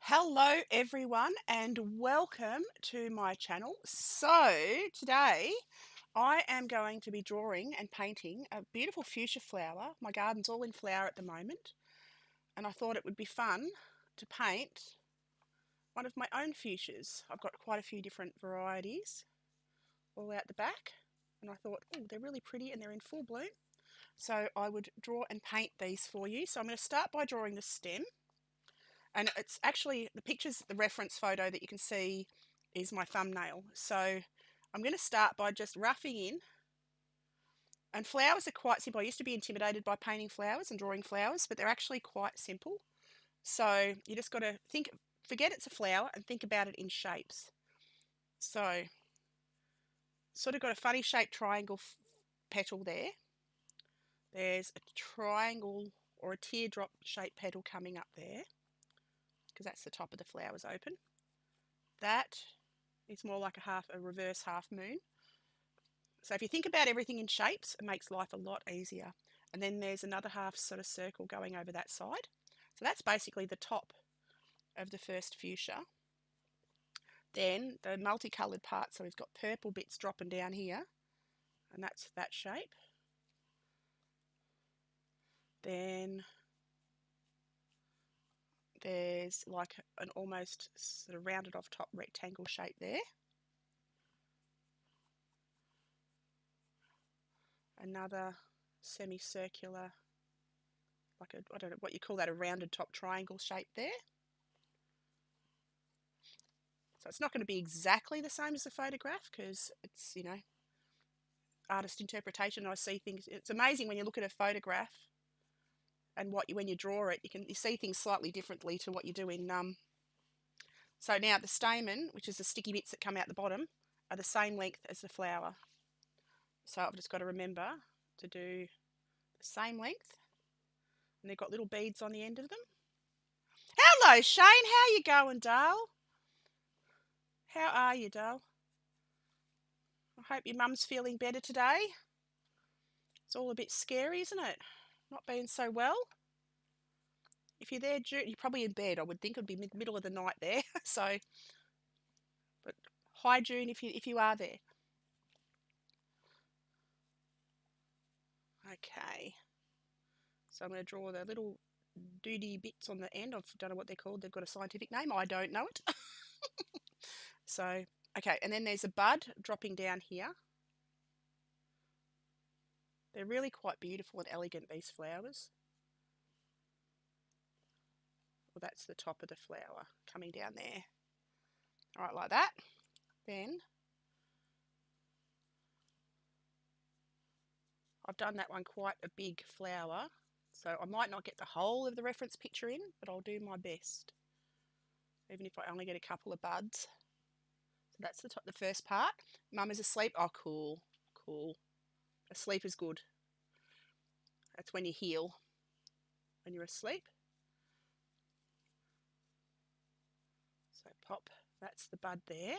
Hello everyone and welcome to my channel. So today I am going to be drawing and painting a beautiful fuchsia flower. My garden's all in flower at the moment and I thought it would be fun to paint one of my own fuchsias. I've got quite a few different varieties all out the back and I thought, oh, they're really pretty and they're in full bloom. So I would draw and paint these for you. So I'm going to start by drawing the stem. And it's actually, the pictures, the reference photo that you can see is my thumbnail. So I'm going to start by just roughing in. And flowers are quite simple. I used to be intimidated by painting flowers and drawing flowers, but they're actually quite simple. So you just got to forget it's a flower and think about it in shapes. So sort of got a funny shaped triangle petal there. There's a triangle or a teardrop shaped petal coming up there, because that's the top of the flowers open. That is more like a reverse half moon. So if you think about everything in shapes, it makes life a lot easier. And then there's another half sort of circle going over that side. So that's basically the top of the first fuchsia. Then the multicoloured part, so we've got purple bits dropping down here, and that's that shape. Then there's like an almost sort of rounded off top rectangle shape there. Another semicircular, like I don't know what you call that, a rounded top triangle shape there. So it's not going to be exactly the same as the photograph because it's, artist interpretation. I see things. It's amazing when you look at a photograph and when you draw it, you see things slightly differently to what you do in. So now the stamen, which is the sticky bits that come out the bottom, are the same length as the flower. So I've just got to remember to do the same length. And they've got little beads on the end of them. Hello, Shane. How you going, Dale? How are you, Dale? I hope your mum's feeling better today. It's all a bit scary, isn't it? Not being so well. If you're there, June, you're probably in bed. I would think it would be middle of the night there. So, but hi, June, if you are there. Okay. So I'm going to draw the little doody bits on the end. I don't know what they're called. They've got a scientific name. I don't know it. So, okay, and then there's a bud dropping down here. They're really quite beautiful and elegant, these flowers. Well, that's the top of the flower coming down there. All right, like that. Then I've done that one quite a big flower, so I might not get the whole of the reference picture in, but I'll do my best, even if I only get a couple of buds. So that's the first part. Mum is asleep. Oh, cool, cool. Asleep is good. That's when you heal, when you're asleep. So pop, that's the bud there.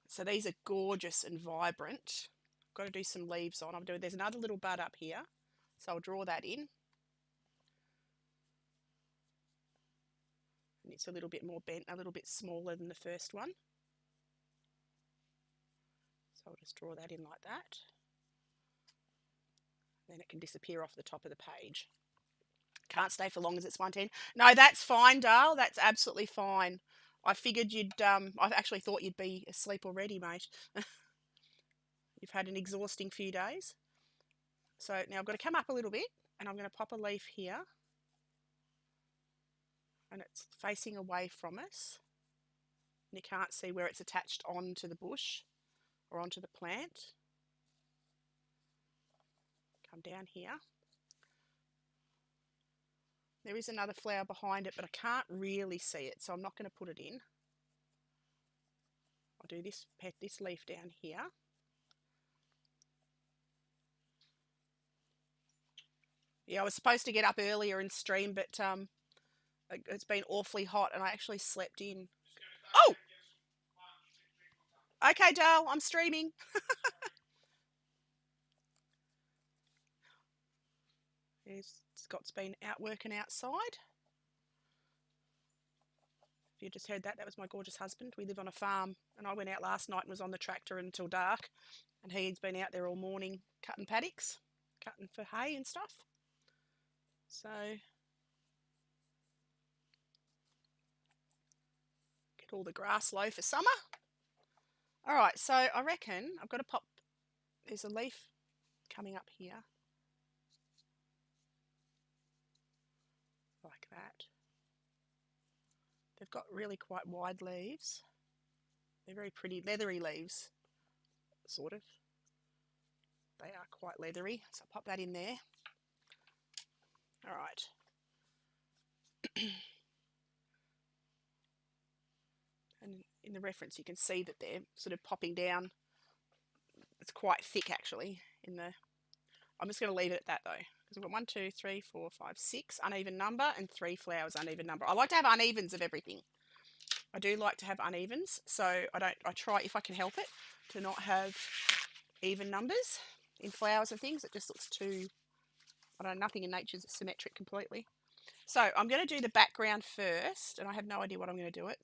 So these are gorgeous and vibrant. I've got to do some leaves on. There's another little bud up here, so I'll draw that in. And it's a little bit more bent, a little bit smaller than the first one. So I'll just draw that in like that. Then it can disappear off the top of the page. Can't stay for long as it's 1:10. No, that's fine, Dale. That's absolutely fine. I figured I actually thought you'd be asleep already, mate. You've had an exhausting few days. So now I've got to come up a little bit and I'm going to pop a leaf here. And it's facing away from us. And you can't see where it's attached onto the bush or onto the plant. Come down here. There is another flower behind it, but I can't really see it, so I'm not going to put it in. I'll do this leaf down here. Yeah, I was supposed to get up earlier and stream, but it's been awfully hot and I actually slept in. Oh! Okay, Dale, I'm streaming. Scott's been out working outside. If you just heard that, that was my gorgeous husband. We live on a farm, and I went out last night and was on the tractor until dark, and he's been out there all morning cutting paddocks, cutting for hay and stuff. So get all the grass low for summer. All right, so I reckon I've got to pop, there's a leaf coming up here, like that. They've got really quite wide leaves. They're very pretty, leathery leaves, sort of. They are quite leathery, so I'll pop that in there. All right. And in the reference, you can see that they're sort of popping down. It's quite thick, actually. I'm just going to leave it at that, though, because we've got 1, 2, 3, 4, 5, 6 uneven number and 3 flowers uneven number. I like to have unevens of everything. I do like to have unevens, so I try, if I can help it, to not have even numbers in flowers and things. It just looks too, I don't know, nothing in nature is symmetric completely. So I'm going to do the background first, and I have no idea what I'm going to do it.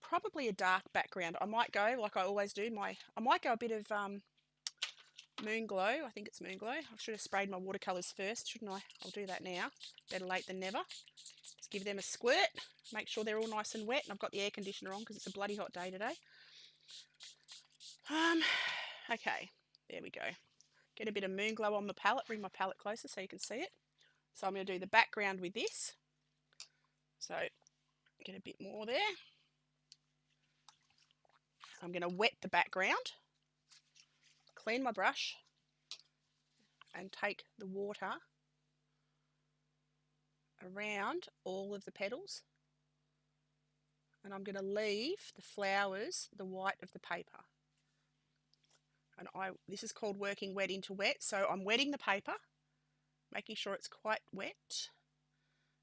Probably a dark background. I might go, like I always do, I might go a bit of Moon Glow. I think it's Moon Glow. I should have sprayed my watercolours first, shouldn't I? I'll do that now. Better late than never. Just give them a squirt. Make sure they're all nice and wet. And I've got the air conditioner on because it's a bloody hot day today. Okay, there we go. Get a bit of Moon Glow on the palette. Bring my palette closer so you can see it. So I'm going to do the background with this. So get a bit more there. I'm going to wet the background, clean my brush, and take the water around all of the petals. And I'm going to leave the flowers the white of the paper. And this is called working wet into wet. So I'm wetting the paper, making sure it's quite wet.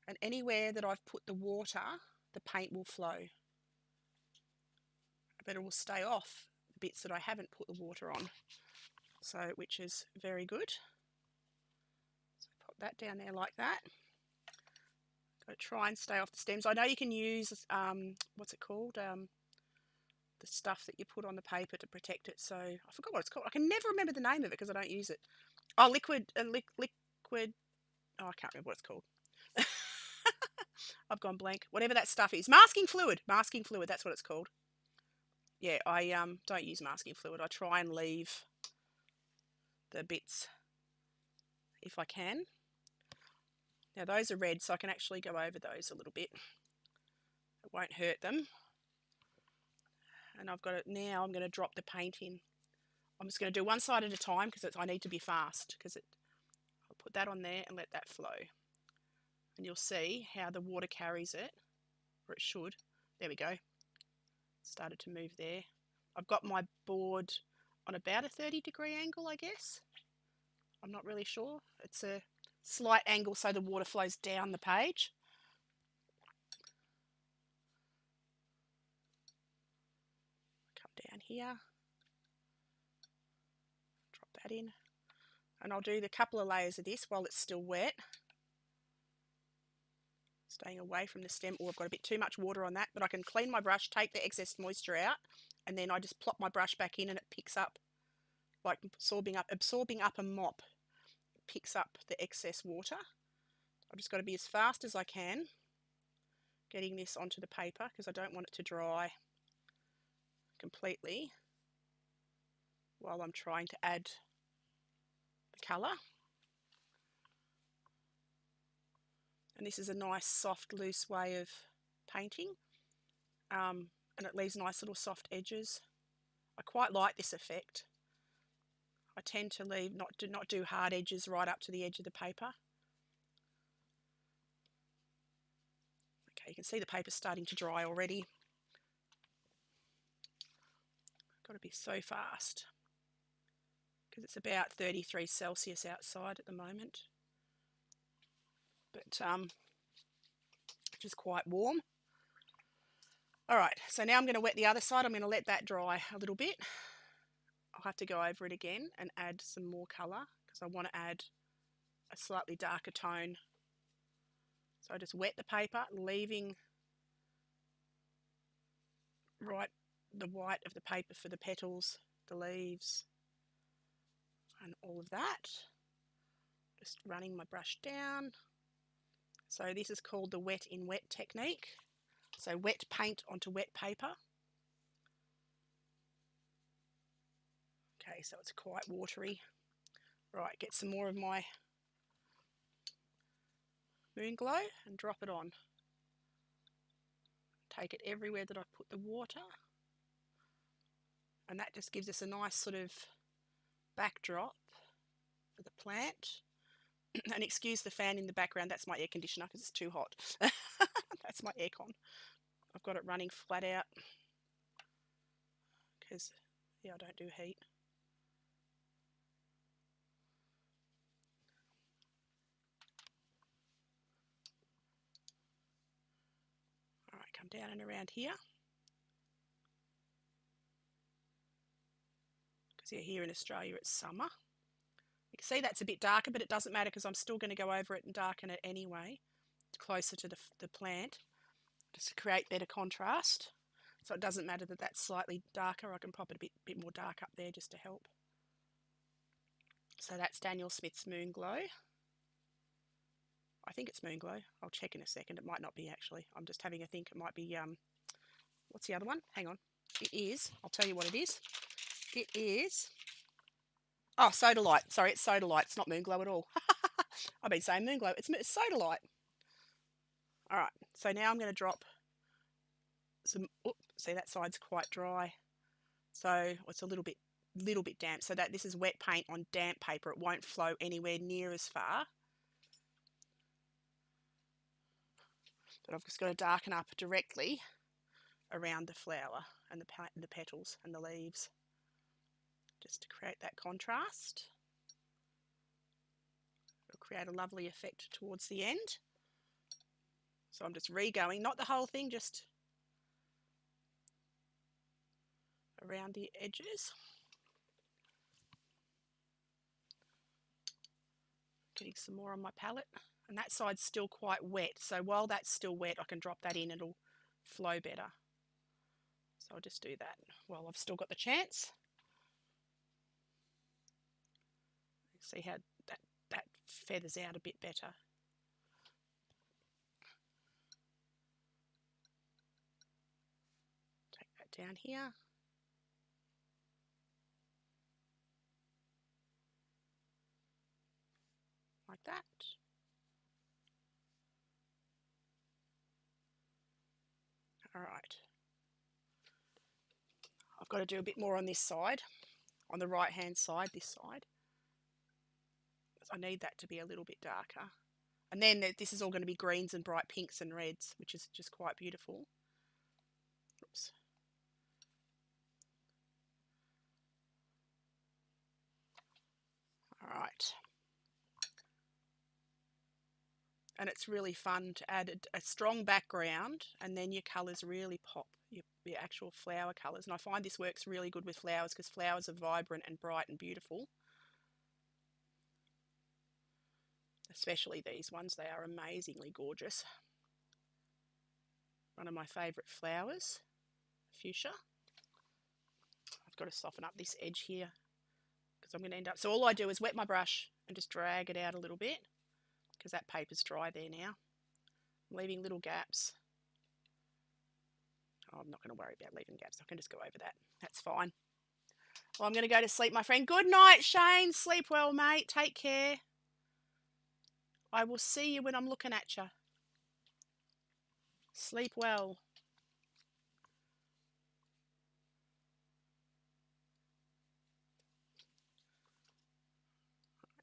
And anywhere that I've put the water, the paint will flow. But it will stay off the bits that I haven't put the water on. So, which is very good. So pop that down there like that. Got to try and stay off the stems. I know you can use, what's it called? The stuff that you put on the paper to protect it. So I forgot what it's called. I can never remember the name of it because I don't use it. Oh, liquid. Oh, I can't remember what it's called. I've gone blank. Whatever that stuff is. Masking fluid. Masking fluid. That's what it's called. Yeah, I don't use masking fluid. I try and leave the bits if I can. Now those are red, so I can actually go over those a little bit. It won't hurt them. And I've got it now. I'm going to drop the paint in. I'm just going to do one side at a time because I need to be fast. I'll put that on there and let that flow. And you'll see how the water carries it, or it should. There we go. Started to move there. I've got my board on about a 30-degree angle, I guess. I'm not really sure. It's a slight angle so the water flows down the page. Come down here. Drop that in. And I'll do the couple of layers of this while it's still wet. Staying away from the stem. Oh, I've got a bit too much water on that, but I can clean my brush, take the excess moisture out, and then I just plop my brush back in and it picks up, like absorbing up a mop. It picks up the excess water. I've just got to be as fast as I can getting this onto the paper because I don't want it to dry completely while I'm trying to add the colour. And this is a nice, soft, loose way of painting. And it leaves nice little soft edges. I quite like this effect. I tend to not do hard edges right up to the edge of the paper. Okay, you can see the paper's starting to dry already. Got to be so fast because it's about 33 Celsius outside at the moment. But which is quite warm. All right, so now I'm going to wet the other side. I'm going to let that dry a little bit. I'll have to go over it again and add some more colour because I want to add a slightly darker tone. So I just wet the paper, leaving the white of the paper for the petals, the leaves, and all of that. Just running my brush down. So this is called the wet in wet technique. So wet paint onto wet paper. Okay, so it's quite watery. Right, get some more of my Moon Glow and drop it on. Take it everywhere that I put the water. And that just gives us a nice sort of backdrop for the plant. And excuse the fan in the background, that's my air conditioner because it's too hot. That's my aircon. I've got it running flat out because, yeah, I don't do heat. All right, come down and around here. Because yeah, here in Australia it's summer. You can see that's a bit darker, but it doesn't matter because I'm still going to go over it and darken it anyway, closer to the plant, just to create better contrast. So it doesn't matter that that's slightly darker. I can pop it a bit more dark up there just to help. So that's Daniel Smith's Moon Glow. I think it's Moon Glow. I'll check in a second. It might not be actually. I'm just having a think. It might be, what's the other one? Hang on. It is. I'll tell you what it is. It is, oh, Soda Light. Sorry, it's Soda Light. It's not Moon Glow at all. I've been saying Moon Glow. It's Soda Light. All right. So now I'm going to drop some, see that side's quite dry. So it's a little bit damp. So that this is wet paint on damp paper. It won't flow anywhere near as far. But I've just got to darken up directly around the flower and the petals and the leaves, just to create that contrast. It'll create a lovely effect towards the end. So I'm just re-going, not the whole thing, just around the edges. Getting some more on my palette. And that side's still quite wet, so while that's still wet I can drop that in, it'll flow better. So I'll just do that while I've still got the chance. See how that feathers out a bit better. Take that down here. Like that. All right. I've got to do a bit more on this side, on the right hand side, this side. I need that to be a little bit darker. And then this is all going to be greens and bright pinks and reds, which is just quite beautiful. Oops. All right. And it's really fun to add a strong background, and then your colours really pop, your actual flower colours. And I find this works really good with flowers because flowers are vibrant and bright and beautiful. Especially these ones, they are amazingly gorgeous. One of my favourite flowers, fuchsia. I've got to soften up this edge here because I'm going to end up, so all I do is wet my brush and just drag it out a little bit because that paper's dry there now. I'm leaving little gaps. Oh, I'm not going to worry about leaving gaps. I can just go over that. That's fine. Well, I'm going to go to sleep, my friend. Good night, Shane. Sleep well, mate. Take care. I will see you when I'm looking at you. Sleep well.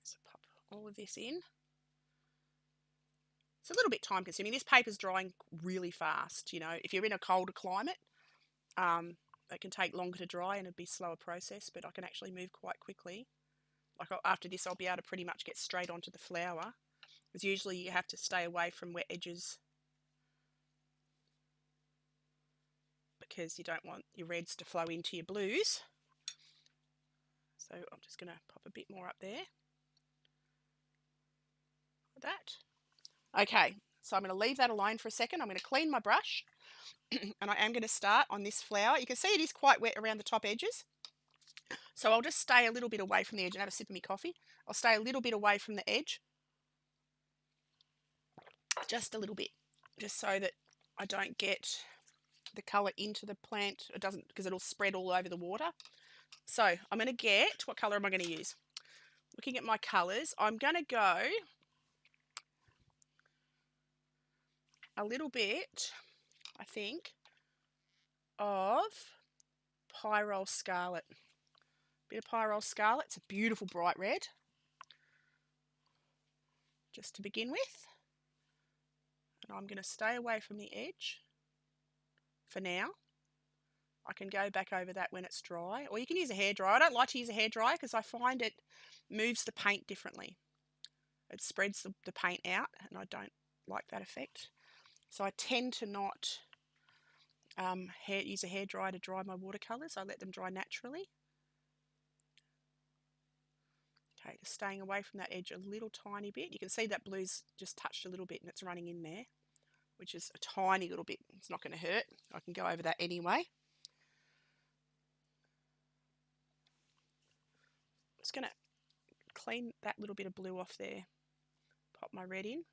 So pop all of this in. It's a little bit time consuming. This paper's drying really fast. You know, if you're in a colder climate, it can take longer to dry and it'd be a slower process, but I can actually move quite quickly. Like after this, I'll be able to pretty much get straight onto the flower. Because usually you have to stay away from wet edges because you don't want your reds to flow into your blues. So I'm just going to pop a bit more up there. like that. Okay, so I'm going to leave that alone for a second. I'm going to clean my brush and I am going to start on this flower. You can see it is quite wet around the top edges. So I'll just stay a little bit away from the edge and have a sip of my coffee. I'll stay a little bit away from the edge. Just a little bit. Just so that I don't get the colour into the plant. It doesn't, because it'll spread all over the water. So I'm going to get, what colour am I going to use? Looking at my colours, I'm going to go a little bit, I think, of Pyrrole Scarlet. Bit of Pyrrole Scarlet. It's a beautiful bright red. Just to begin with. And I'm going to stay away from the edge for now. I can go back over that when it's dry, or you can use a hairdryer. I don't like to use a hairdryer because I find it moves the paint differently. It spreads the paint out, and I don't like that effect. So I tend to not use a hairdryer to dry my watercolours. I let them dry naturally. Okay, just staying away from that edge a little tiny bit. You can see that blue's just touched a little bit and it's running in there, which is a tiny little bit. It's not going to hurt. I can go over that anyway. Just going to clean that little bit of blue off there. Pop my red in.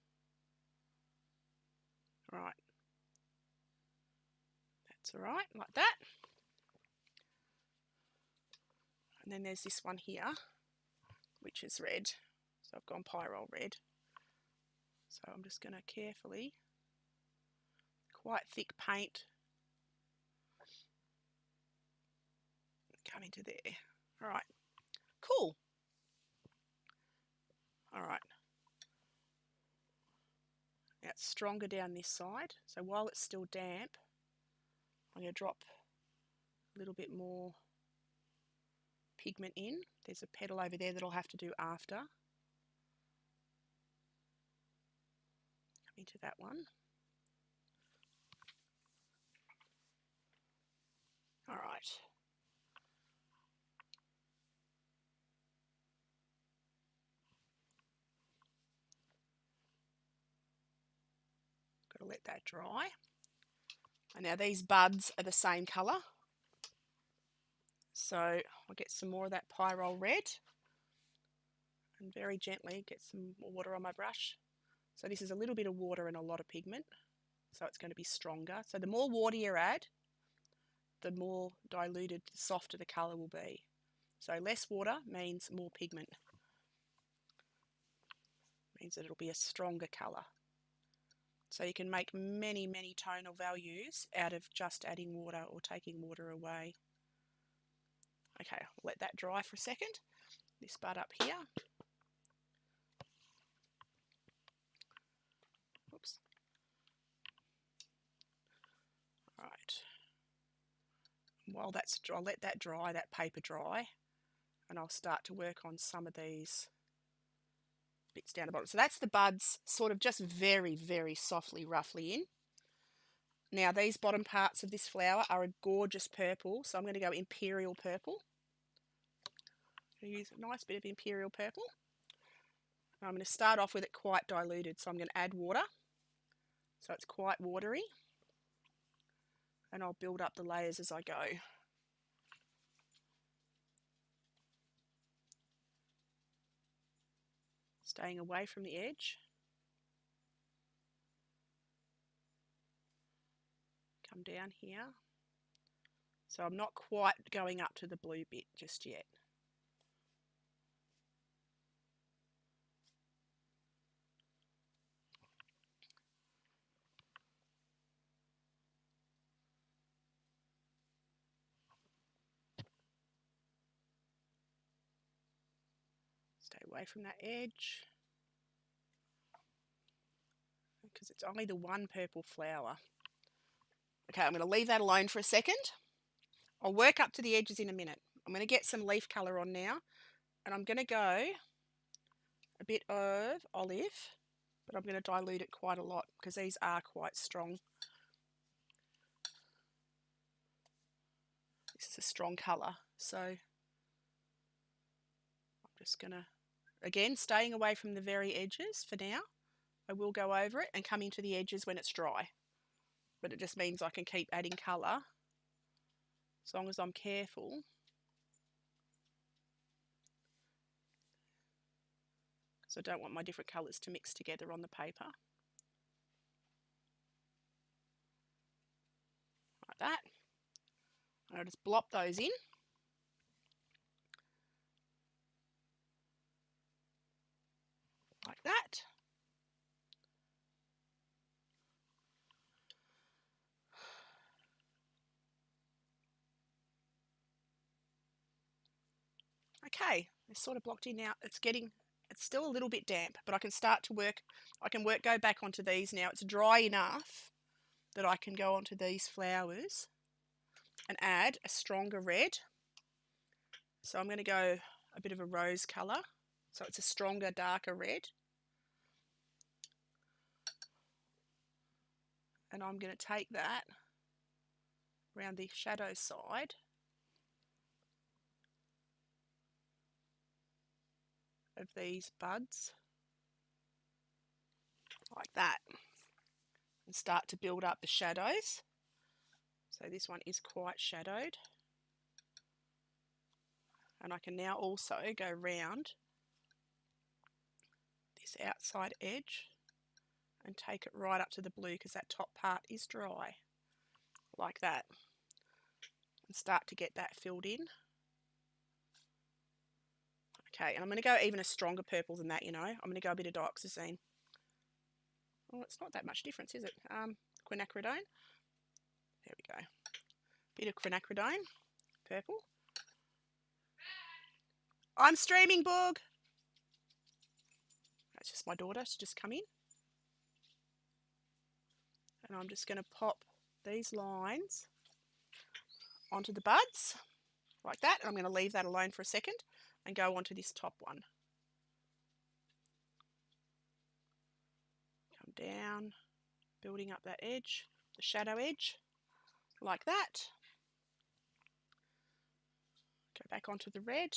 Right. That's all right, like that. And then there's this one here, which is red. So I've gone Pyrrole red. So I'm just going to carefully, quite thick paint, come into there. All right, cool. All right. Now it's stronger down this side. So while it's still damp, I'm going to drop a little bit more pigment in. There's a petal over there that I'll have to do after. Come into that one. All right. Got to let that dry. And now these buds are the same colour. So I'll get some more of that Pyrrole red and very gently get some more water on my brush. So this is a little bit of water and a lot of pigment. So it's going to be stronger. So the more water you add, the more diluted, the softer the colour will be. So less water means more pigment. Means that it'll be a stronger colour. So you can make many, many tonal values out of just adding water or taking water away. Okay, I'll let that dry for a second. This bud up here. Oops. All right. While that's dry, I'll let that dry, that paper dry, and I'll start to work on some of these bits down the bottom. So that's the buds sort of just very, very softly, roughly in. Now these bottom parts of this flower are a gorgeous purple, so I'm going to go Imperial Purple. I'm going to use a nice bit of Imperial Purple. I'm going to start off with it quite diluted, so I'm going to add water. So it's quite watery. And I'll build up the layers as I go. Staying away from the edge. Come down here. So I'm not quite going up to the blue bit just yet. Stay away from that edge. Because it's only the one purple flower. Okay, I'm going to leave that alone for a second. I'll work up to the edges in a minute. I'm going to get some leaf colour on now. And I'm going to go a bit of olive, but I'm going to dilute it quite a lot because these are quite strong. This is a strong colour, so I'm just going to, again, staying away from the very edges for now. I will go over it and come into the edges when it's dry. But it just means I can keep adding colour as long as I'm careful. So I don't want my different colours to mix together on the paper. Like that. And I'll just blop those in. Like that. Okay, it's sort of blocked in now. It's still a little bit damp, but I can start to work. Go back onto these now. It's dry enough that I can go onto these flowers and add a stronger red. So I'm going to go a bit of a rose colour. So it's a stronger, darker red. And I'm going to take that around the shadow side. Of these buds. Like that. And start to build up the shadows. So this one is quite shadowed. And I can now also go round this outside edge and take it right up to the blue because that top part is dry. Like that. And start to get that filled in. Okay, and I'm going to go even a stronger purple than that, you know. I'm going to go a bit of dioxazine. Oh, it's not that much difference, is it? Quinacridone. There we go. Bit of quinacridone, purple. I'm streaming, Boog. That's just my daughter. She's just come in. And I'm just going to pop these lines onto the buds, like that. And I'm going to leave that alone for a second and go onto this top one. Come down, building up that edge, the shadow edge, like that. Go back onto the red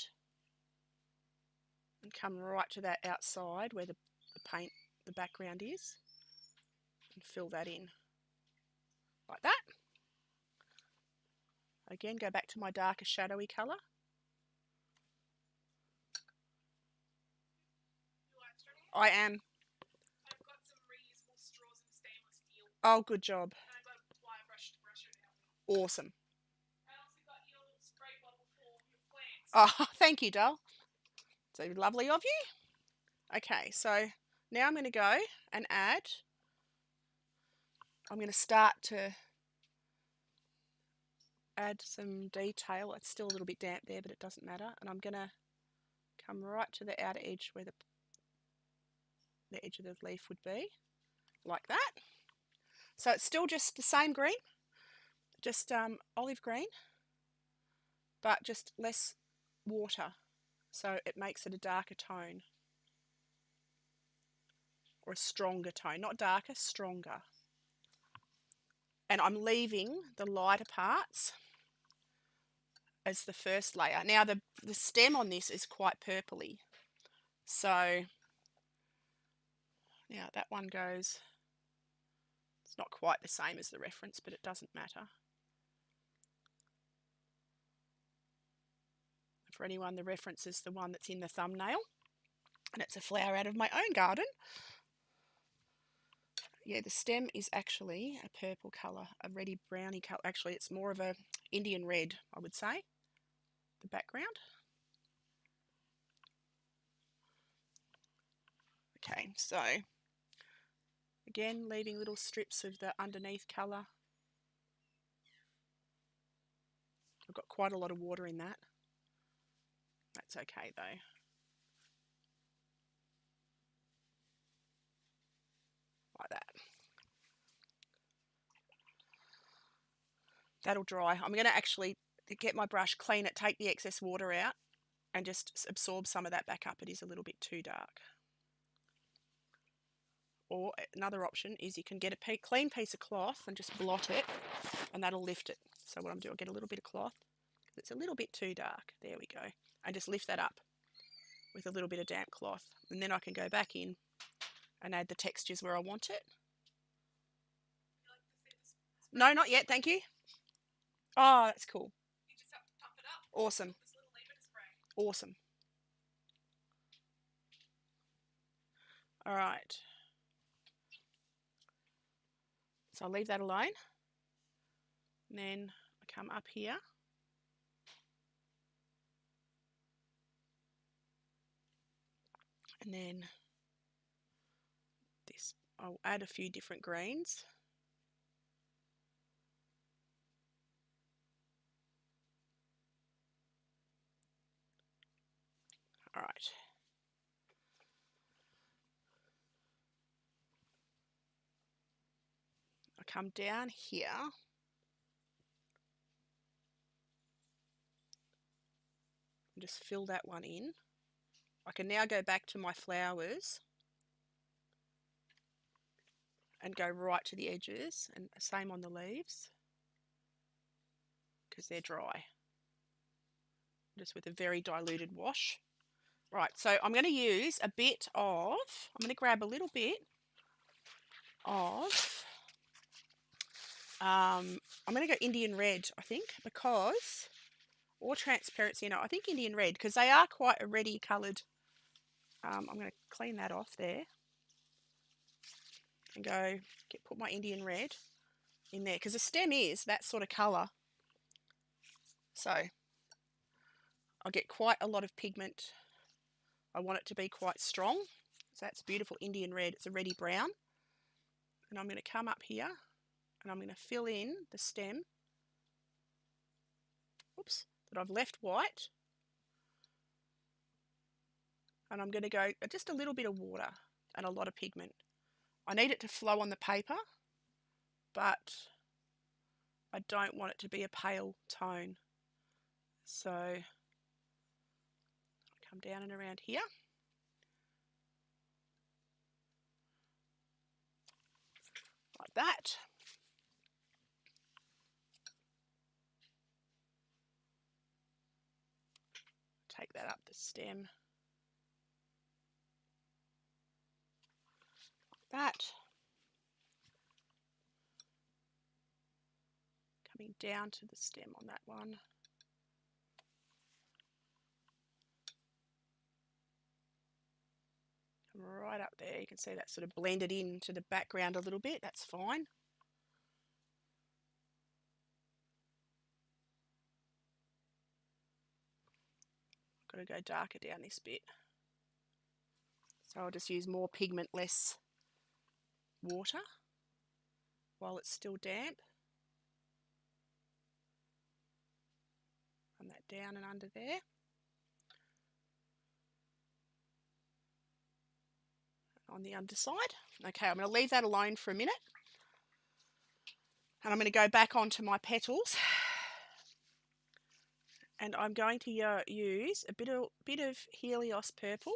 and come right to that outside where the paint, the background is, and fill that in, like that. Again, go back to my darker shadowy colour. I am. I've got some reusable straws and stainless steel. Oh, good job. And I've got a wire brush to brush it out with. Awesome. I also got your little spray bottle for your plants. Oh, thank you, doll. So lovely of you. Okay, so now I'm going to go and add. I'm going to start to add some detail. It's still a little bit damp there, but it doesn't matter. And I'm going to come right to the outer edge where the edge of the leaf would be, like that. So it's still just the same green, just olive green, but just less water. So it makes it a darker tone, or a stronger tone, not darker, stronger. And I'm leaving the lighter parts as the first layer. Now the stem on this is quite purpley. So now that one goes, it's not quite the same as the reference, but it doesn't matter. For anyone, the reference is the one that's in the thumbnail, and it's a flower out of my own garden. Yeah, the stem is actually a purple colour, a reddy browny colour. Actually, it's more of a Indian red, I would say, the background. Okay, so again, leaving little strips of the underneath colour. I've got quite a lot of water in that. That's okay though. Like that. That'll dry. I'm going to actually get my brush, clean it, take the excess water out, and just absorb some of that back up. It is a little bit too dark. Or another option is you can get a clean piece of cloth and just blot it, and that'll lift it. So what I'm doing, I'll get a little bit of cloth. It's a little bit too dark. There we go. And just lift that up with a little bit of damp cloth. And then I can go back in and add the textures where I want it. You like to see this? No, not yet, thank you. Oh, that's cool. You just have to top it up. Awesome. With this little bit of spray. Awesome. All right. So I'll leave that alone. And then I come up here. And then this, I'll add a few different greens. All right. I come down here. And just fill that one in. I can now go back to my flowers and go right to the edges, and same on the leaves because they're dry. Just with a very diluted wash. Right, so I'm going to use a bit of, I'm going to grab a little bit of, I'm going to go Indian red, I think, because, or transparency, I think Indian red, because they are quite a reddy coloured. I'm going to clean that off there and put my Indian red in there, because the stem is that sort of colour. So I'll get quite a lot of pigment. I want it to be quite strong. So that's beautiful Indian red. It's a reddy brown. And I'm going to come up here and I'm going to fill in the stem, that I've left white. And I'm going to go just a little bit of water and a lot of pigment. I need it to flow on the paper, but I don't want it to be a pale tone. So I come down and around here. Like that. Take that up the stem. Like that. Coming down to the stem on that one. Come right up there. You can see that sort of blended into the background a little bit. That's fine. Got to go darker down this bit. So I'll just use more pigment, less water while it's still damp. Run that down and under there. On the underside. Okay, I'm going to leave that alone for a minute. And I'm going to go back onto my petals. And I'm going to use a bit of Helios Purple.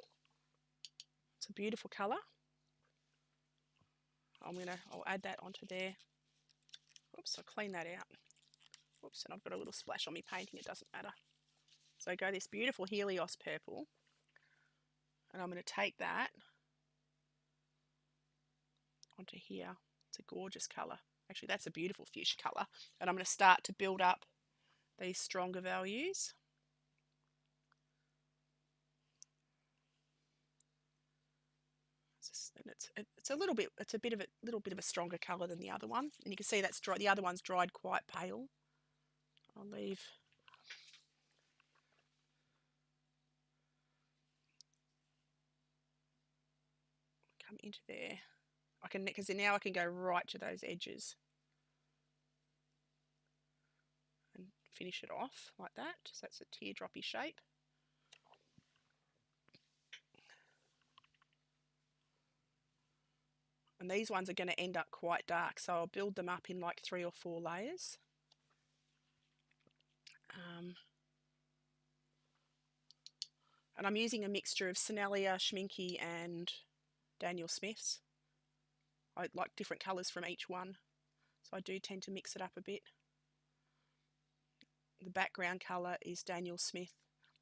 It's a beautiful colour. I'll add that onto there. Oops, I'll clean that out. Oops, and I've got a little splash on me painting, it doesn't matter. So I go this beautiful Helios Purple. And I'm going to take that onto here. It's a gorgeous colour. Actually, that's a beautiful fuchsia colour. And I'm going to start to build up these stronger values. And it's a little bit of a stronger colour than the other one. And you can see that's dry. The other one's dried quite pale. I'll leave. Come into there. Because now I can go right to those edges and finish it off like that. So that's a teardroppy shape. And these ones are going to end up quite dark, so I'll build them up in like 3 or 4 layers. And I'm using a mixture of Sennelier, Schminke and Daniel Smith's. I like different colours from each one, so I do tend to mix it up a bit. The background colour is Daniel Smith.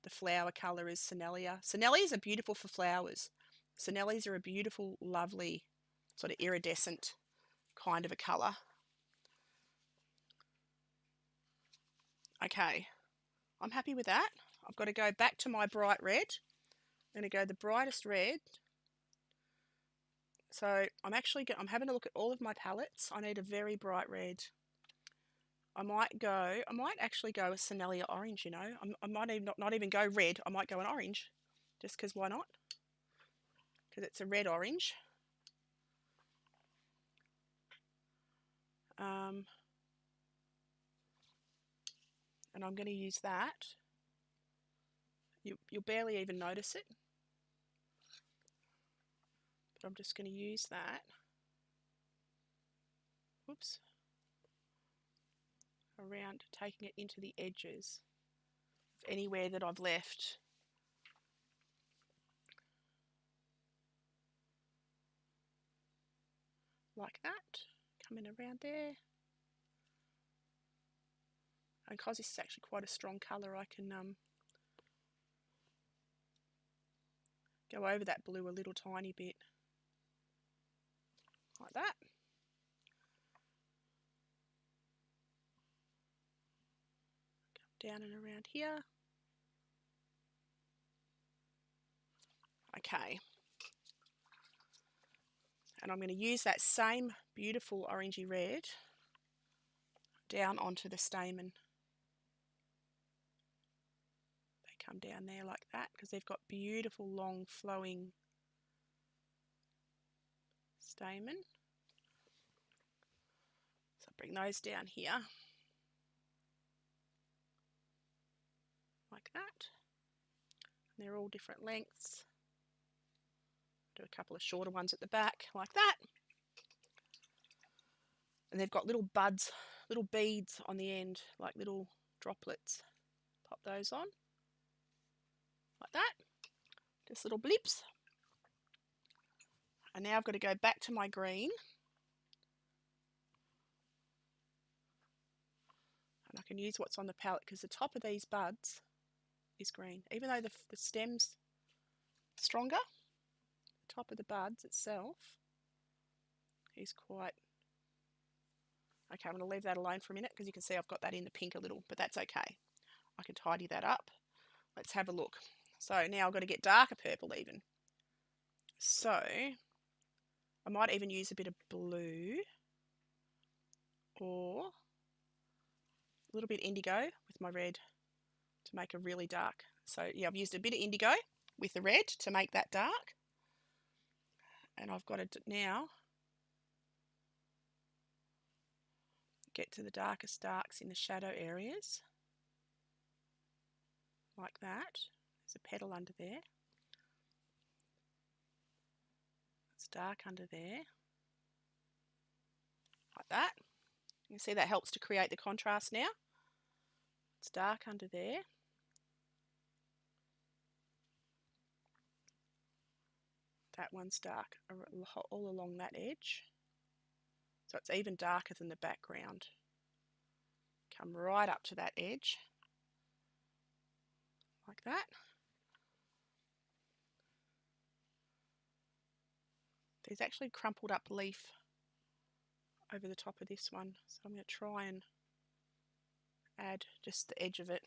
The flower colour is Sennelier. Senneliers are beautiful for flowers. Sinellis are a beautiful, lovely, sort of iridescent kind of a colour. Okay, I'm happy with that. I've got to go back to my bright red. I'm going to go the brightest red. So I'm having a look at all of my palettes. I need a very bright red. I might actually go with Sinelia orange, you know. I might even not even go red. I might go an orange, just because why not? Because it's a red orange. And I'm going to use that. You'll barely even notice it. But I'm just going to use that. Whoops. Around, taking it into the edges of anywhere that I've left. Like that. Coming around there. And because this is actually quite a strong colour, I can go over that blue a little tiny bit. Like that. Come down and around here. Okay. And I'm going to use that same beautiful orangey red down onto the stamen. They come down there like that because they've got beautiful long flowing stamen. So bring those down here like that. And they're all different lengths. Do a couple of shorter ones at the back like that. And they've got little buds, little beads on the end, like little droplets. Pop those on like that. Just little blips. And now I've got to go back to my green. And I can use what's on the palette because the top of these buds is green. Even though the stem's stronger, the top of the buds itself is quite... Okay, I'm going to leave that alone for a minute because you can see I've got that in the pink a little, but that's okay. I can tidy that up. Let's have a look. So now I've got to get darker purple even. So I might even use a bit of blue or a little bit indigo with my red to make a really dark. So yeah, I've used a bit of indigo with the red to make that dark. And I've got to now get to the darkest darks in the shadow areas. Like that. There's a petal under there. It's dark under there. Like that. You can see that helps to create the contrast now. It's dark under there. That one's dark all along that edge. So it's even darker than the background. Come right up to that edge. Like that. There's actually a crumpled up leaf over the top of this one. So I'm going to try and add just the edge of it.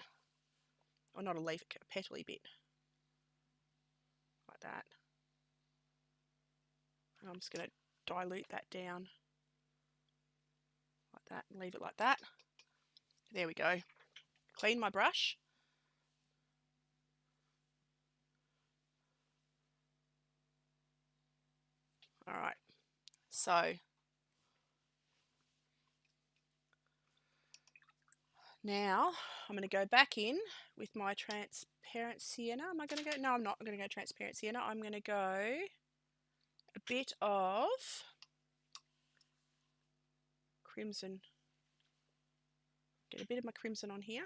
Or not a leaf, a petally bit. Like that. And I'm just going to dilute that down. Like that and leave it like that. There we go. Clean my brush. Alright. So now I'm going to go back in with my transparent sienna. Am I going to go? No, I'm not going to go transparent sienna. I'm going to go a bit of crimson. Get a bit of my crimson on here.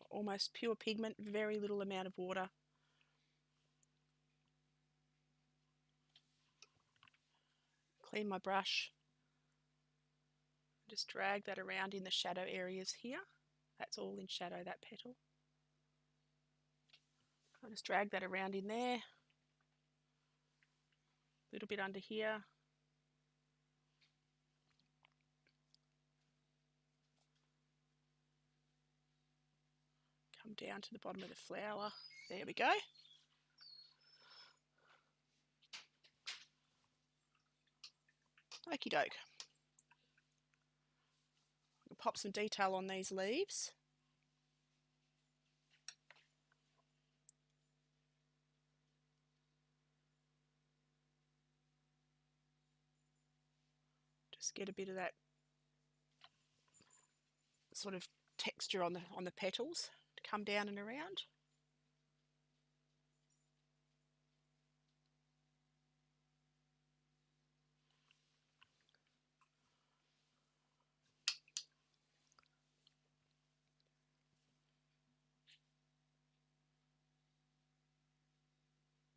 Almost pure pigment, very little amount of water. Clean my brush. Just drag that around in the shadow areas here. That's all in shadow, that petal. I'll just drag that around in there, a little bit under here. Come down to the bottom of the flower. There we go. Okie doke. I'll pop some detail on these leaves. Just get a bit of that sort of texture on the petals to come down and around.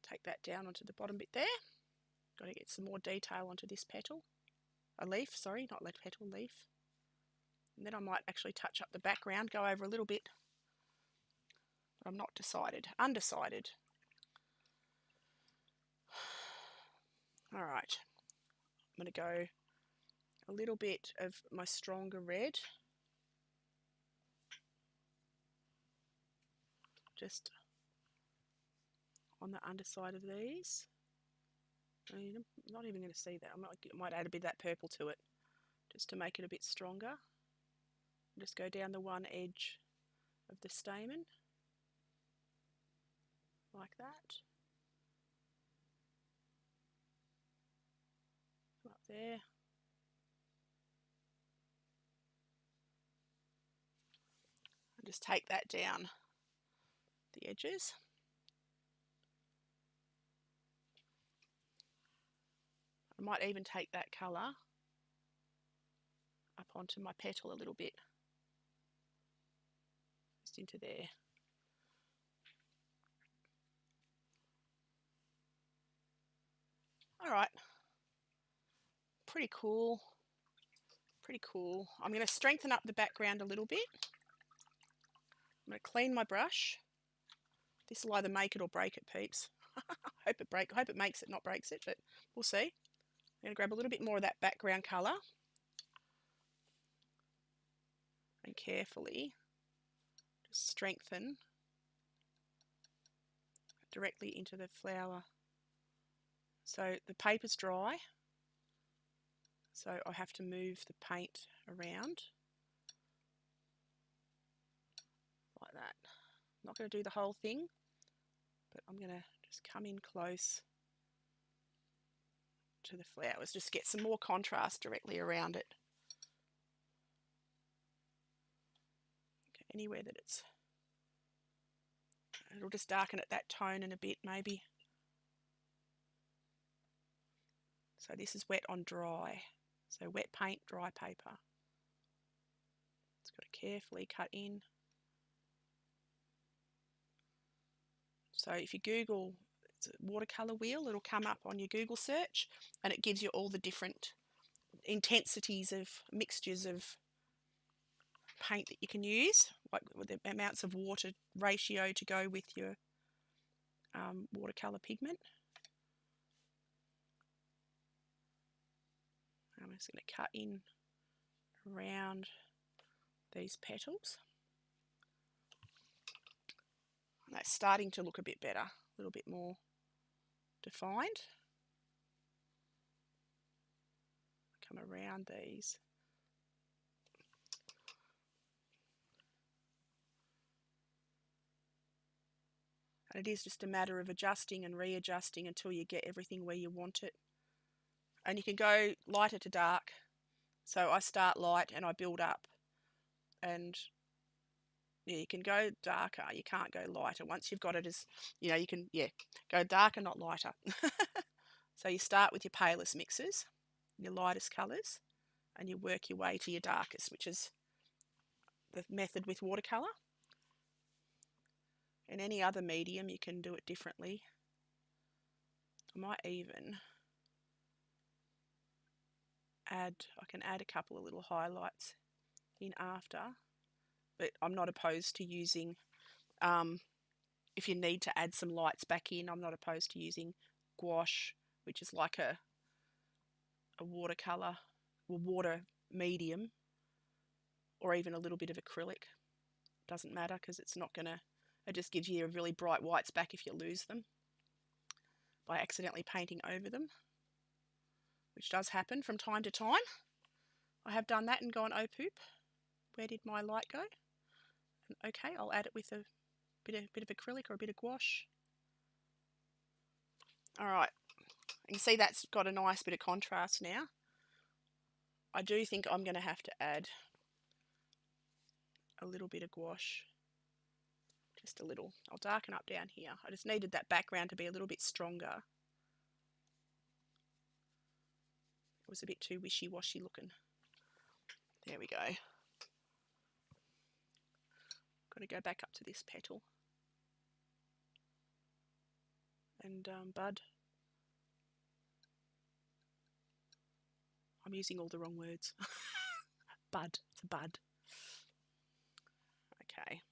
Take that down onto the bottom bit there. Got to get some more detail onto this petal. A leaf, sorry, not petal, leaf. And then I might actually touch up the background, go over a little bit. But I'm not decided, undecided. All right, I'm going to go a little bit of my stronger red. Just on the underside of these. I'm not even going to see that. I might add a bit of that purple to it just to make it a bit stronger. Just go down the one edge of the stamen like that. Up there. And just take that down the edges. I might even take that colour up onto my petal a little bit. Just into there. All right. Pretty cool. Pretty cool. I'm going to strengthen up the background a little bit. I'm going to clean my brush. This will either make it or break it, peeps. Hope it makes it, not breaks it, but we'll see. I'm going to grab a little bit more of that background colour and carefully just strengthen directly into the flower. So the paper's dry, so I have to move the paint around like that. I'm not going to do the whole thing, but I'm going to just come in close to the flowers, just get some more contrast directly around it. Okay, anywhere that it'll just darken it that tone in a bit maybe. So this is wet on dry. So wet paint, dry paper. It's got to carefully cut in. So if you Google watercolour wheel, it'll come up on your Google search and it gives you all the different intensities of mixtures of paint that you can use, like with the amounts of water ratio to go with your watercolour pigment. I'm just going to cut in around these petals. And that's starting to look a bit better, a little bit more defined. Come around these. And it is just a matter of adjusting and readjusting until you get everything where you want it. And you can go lighter to dark. So I start light and I build up. And yeah, you can go darker. You can't go lighter. Once you've got it as, you can, go darker, not lighter. So you start with your palest mixes, your lightest colours, and you work your way to your darkest, which is the method with watercolour. In any other medium, you can do it differently. I might even I can add a couple of little highlights in after, but I'm not opposed to using if you need to add some lights back in, I'm not opposed to using gouache, which is like a watercolour or water medium, or even a little bit of acrylic. Doesn't matter because it's not going to, it just gives you a really bright whites back if you lose them by accidentally painting over them, which does happen from time to time. I have done that and gone, oh poop, where did my light go? And okay, I'll add it with a bit of acrylic or a bit of gouache. All right, you can see that's got a nice bit of contrast now. I do think I'm going to have to add a little bit of gouache, just a little. I'll darken up down here. I just needed that background to be a little bit stronger. It was a bit too wishy-washy looking. There we go. Got to go back up to this petal. And bud. I'm using all the wrong words. Bud, it's a bud. Okay.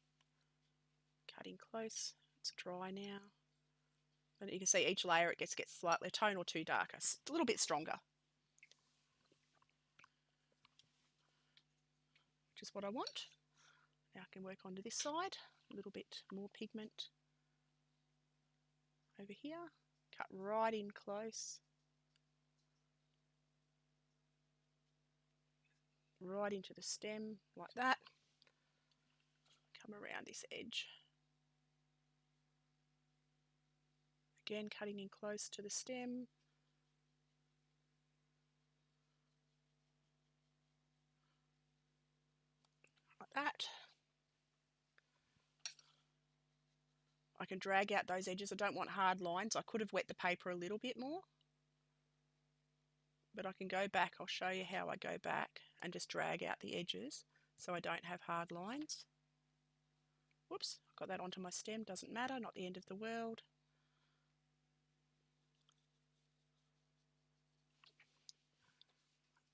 Cutting close. It's dry now. And you can see each layer it gets slightly a tone or two darker, a little bit stronger. Which is what I want. Now I can work onto this side. A little bit more pigment over here. Cut right in close. Right into the stem like that. Come around this edge. Again, cutting in close to the stem. Like that. I can drag out those edges. I don't want hard lines. I could have wet the paper a little bit more. But I can go back. I'll show you how I go back and just drag out the edges so I don't have hard lines. Whoops, got that onto my stem. Doesn't matter, not the end of the world.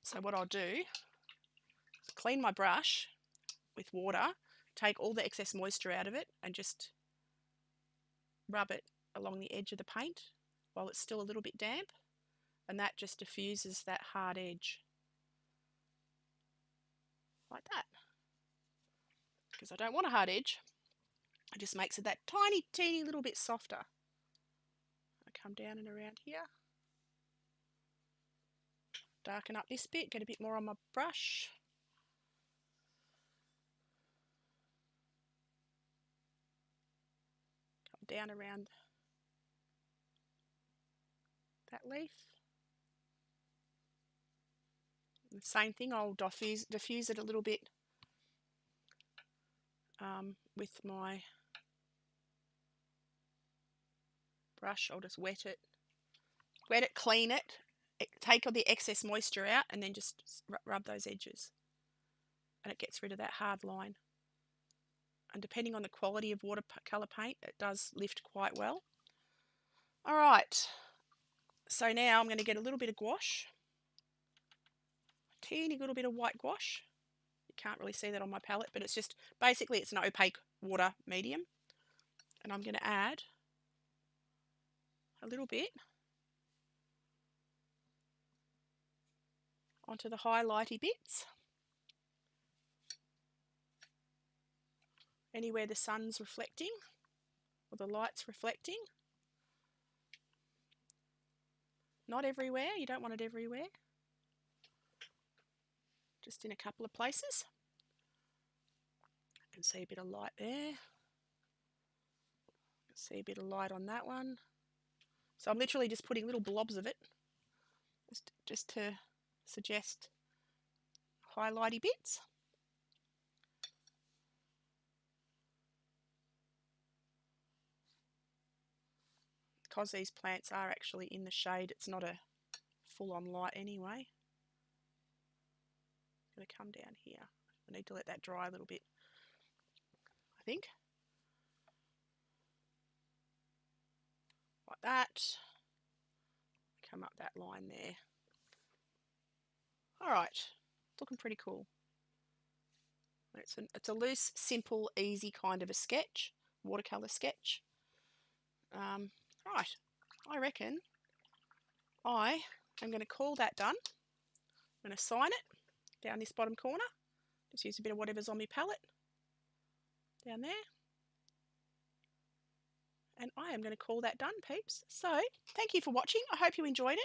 So what I'll do is clean my brush with water, take all the excess moisture out of it and just rub it along the edge of the paint while it's still a little bit damp, and that just diffuses that hard edge like that. Because I don't want a hard edge, it just makes it that tiny, teeny little bit softer. I come down and around here, darken up this bit, get a bit more on my brush. Come down around that leaf. And the same thing, I'll diffuse it a little bit with my brush. I'll just wet it, clean it, take all the excess moisture out, and then just rub those edges. And it gets rid of that hard line. And depending on the quality of watercolour paint, it does lift quite well. All right, so now I'm going to get a little bit of gouache, a teeny little bit of white gouache. You can't really see that on my palette, but it's just, basically it's an opaque water medium. And I'm going to add a little bit onto the highlighty bits. Anywhere the sun's reflecting or the light's reflecting. Not everywhere, you don't want it everywhere. Just in a couple of places. I can see a bit of light there. See a bit of light on that one. So I'm literally just putting little blobs of it just to suggest highlighty bits. Because these plants are actually in the shade, it's not a full-on light anyway. I'm going to come down here. I need to let that dry a little bit, I think. Like that. Come up that line there. All right, it's looking pretty cool. It's a loose, simple, easy kind of a sketch, watercolour sketch. Right, I reckon I am going to call that done. I'm going to sign it down this bottom corner. Just use a bit of whatever's on my palette down there. And I am going to call that done, peeps. So, thank you for watching. I hope you enjoyed it.